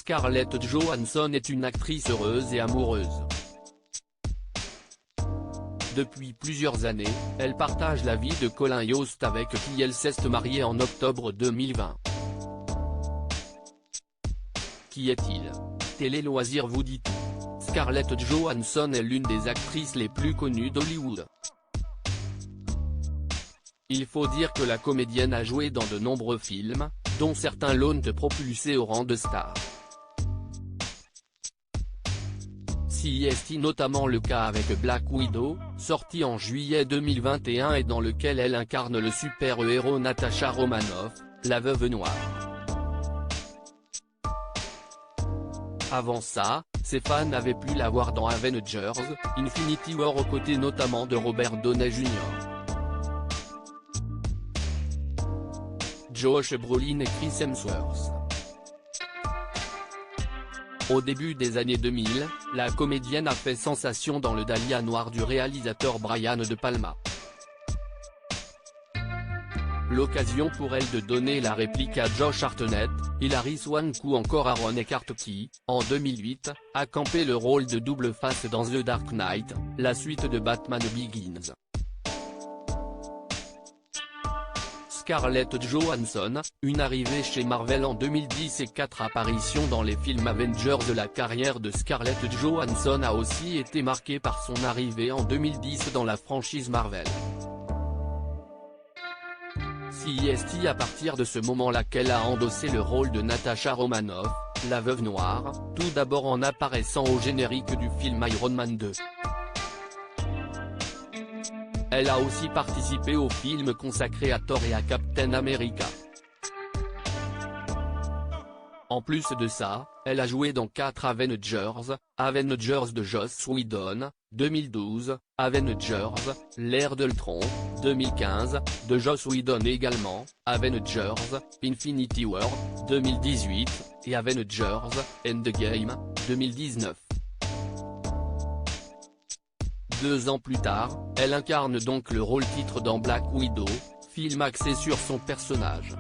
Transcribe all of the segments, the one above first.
Scarlett Johansson est une actrice heureuse et amoureuse. Depuis plusieurs années, elle partage la vie de Colin Jost avec qui elle s'est mariée en octobre 2020. Qui est-il? Télé Loisirs vous dit tout. Scarlett Johansson est l'une des actrices les plus connues d'Hollywood. Il faut dire que la comédienne a joué dans de nombreux films, dont certains l'ont propulsée au rang de star. C'est notamment le cas avec Black Widow, sorti en juillet 2021 et dans lequel elle incarne le super-héros Natasha Romanoff, la Veuve Noire. Avant ça, ses fans avaient pu la voir dans Avengers, Infinity War aux côtés notamment de Robert Downey Jr. Josh Brolin et Chris Hemsworth. Au début des années 2000, la comédienne a fait sensation dans le Dahlia noir du réalisateur Brian De Palma. L'occasion pour elle de donner la réplique à Josh Hartnett, Hilary Swank ou encore Aaron Eckhart qui, en 2008, a campé le rôle de double face dans The Dark Knight, la suite de Batman Begins. Scarlett Johansson, une arrivée chez Marvel en 2010 et 4 apparitions dans les films Avengers. La carrière de Scarlett Johansson a aussi été marquée par son arrivée en 2010 dans la franchise Marvel. C'est à partir de ce moment-là qu'elle a endossé le rôle de Natasha Romanoff, la Veuve Noire, tout d'abord en apparaissant au générique du film Iron Man 2. Elle a aussi participé au film consacré à Thor et à Captain America. En plus de ça, elle a joué dans 4 Avengers, Avengers de Joss Whedon, 2012, Avengers, l'ère d'Ultron, 2015, de Joss Whedon également, Avengers, Infinity War, 2018, et Avengers, Endgame, 2019. 2 ans plus tard, elle incarne donc le rôle-titre dans Black Widow, film axé sur son personnage.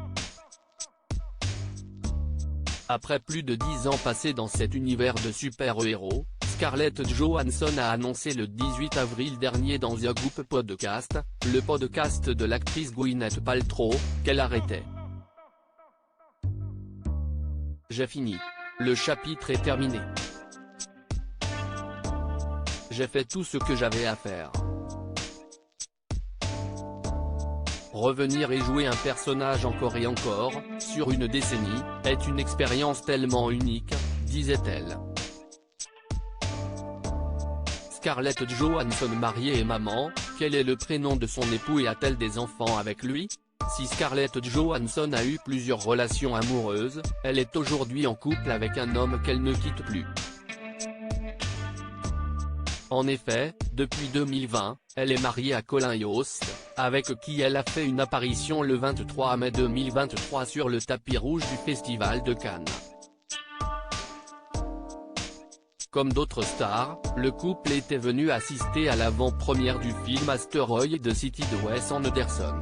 Après plus de 10 ans passés dans cet univers de super-héros, Scarlett Johansson a annoncé le 18 avril dernier dans The Goop Podcast, le podcast de l'actrice Gwyneth Paltrow, qu'elle arrêtait. J'ai fini. Le chapitre est terminé. J'ai fait tout ce que j'avais à faire. Revenir et jouer un personnage encore et encore, sur une décennie, est une expérience tellement unique, disait-elle. Scarlett Johansson mariée et maman, quel est le prénom de son époux et a-t-elle des enfants avec lui? Si Scarlett Johansson a eu plusieurs relations amoureuses, elle est aujourd'hui en couple avec un homme qu'elle ne quitte plus. En effet, depuis 2020, elle est mariée à Colin Jost, avec qui elle a fait une apparition le 23 mai 2023 sur le tapis rouge du Festival de Cannes. Comme d'autres stars, le couple était venu assister à l'avant-première du film Asteroid City de Wes Anderson.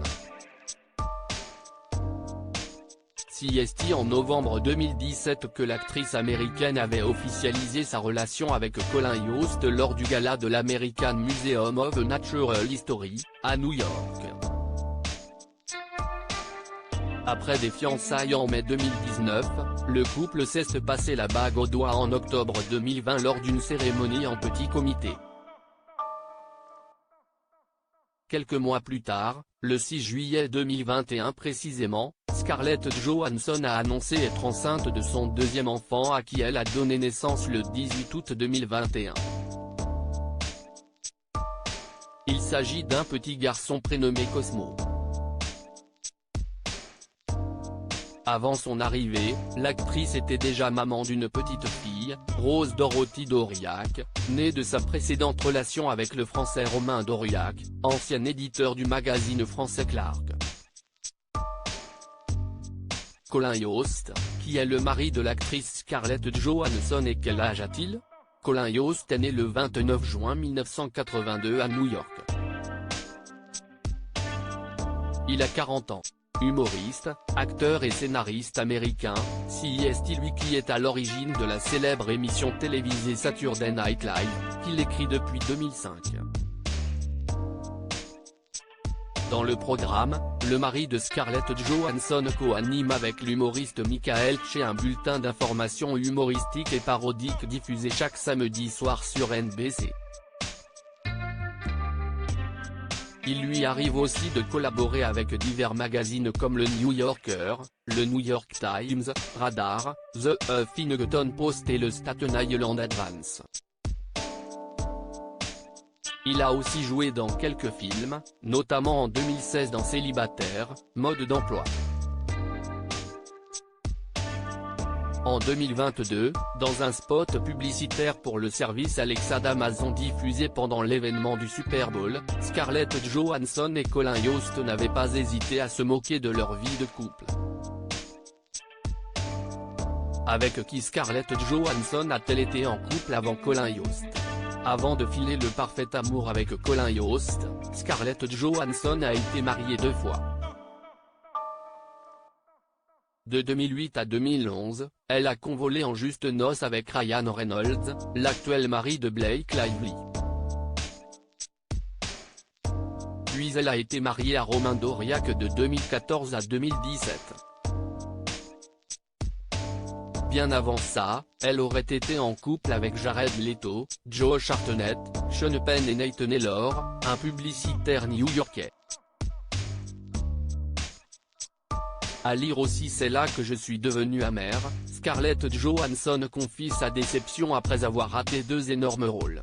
C'est en novembre 2017 que l'actrice américaine avait officialisé sa relation avec Colin Jost lors du gala de l'American Museum of Natural History, à New York. Après des fiançailles en mai 2019, le couple s'est passé la bague au doigt en octobre 2020 lors d'une cérémonie en petit comité. Quelques mois plus tard, le 6 juillet 2021 précisément, Scarlett Johansson a annoncé être enceinte de son 2e enfant à qui elle a donné naissance le 18 août 2021. Il s'agit d'un petit garçon prénommé Cosmo. Avant son arrivée, l'actrice était déjà maman d'une petite fille, Rose Dorothy Doriac, née de sa précédente relation avec le Français Romain Doriac, ancien éditeur du magazine français Clark. Colin Jost, qui est le mari de l'actrice Scarlett Johansson et quel âge a-t-il? Colin Jost est né le 29 juin 1982 à New York. Il a 40 ans. humoriste, acteur et scénariste américain, c'est lui qui est à l'origine de la célèbre émission télévisée Saturday Night Live, qu'il écrit depuis 2005. Dans le programme, le mari de Scarlett Johansson co-anime avec l'humoriste Michael Che un bulletin d'information humoristique et parodique diffusé chaque samedi soir sur NBC. Il lui arrive aussi de collaborer avec divers magazines comme le New Yorker, le New York Times, Radar, The Huffington Post et le Staten Island Advance. Il a aussi joué dans quelques films, notamment en 2016 dans Célibataire, mode d'emploi. En 2022, dans un spot publicitaire pour le service Alexa d'Amazon diffusé pendant l'événement du Super Bowl, Scarlett Johansson et Colin Jost n'avaient pas hésité à se moquer de leur vie de couple. Avec qui Scarlett Johansson a-t-elle été en couple avant Colin Jost? Avant de filer le parfait amour avec Colin Jost, Scarlett Johansson a été mariée 2 fois. De 2008 à 2011, elle a convolé en juste noces avec Ryan Reynolds, l'actuel mari de Blake Lively. Puis elle a été mariée à Romain Dauriac de 2014 à 2017. Bien avant ça, elle aurait été en couple avec Jared Leto, Josh Hartnett, Sean Penn et Nathan Taylor, un publicitaire new-yorkais. À lire aussi C'est là que je suis devenue amère, Scarlett Johansson confie sa déception après avoir raté 2 énormes rôles.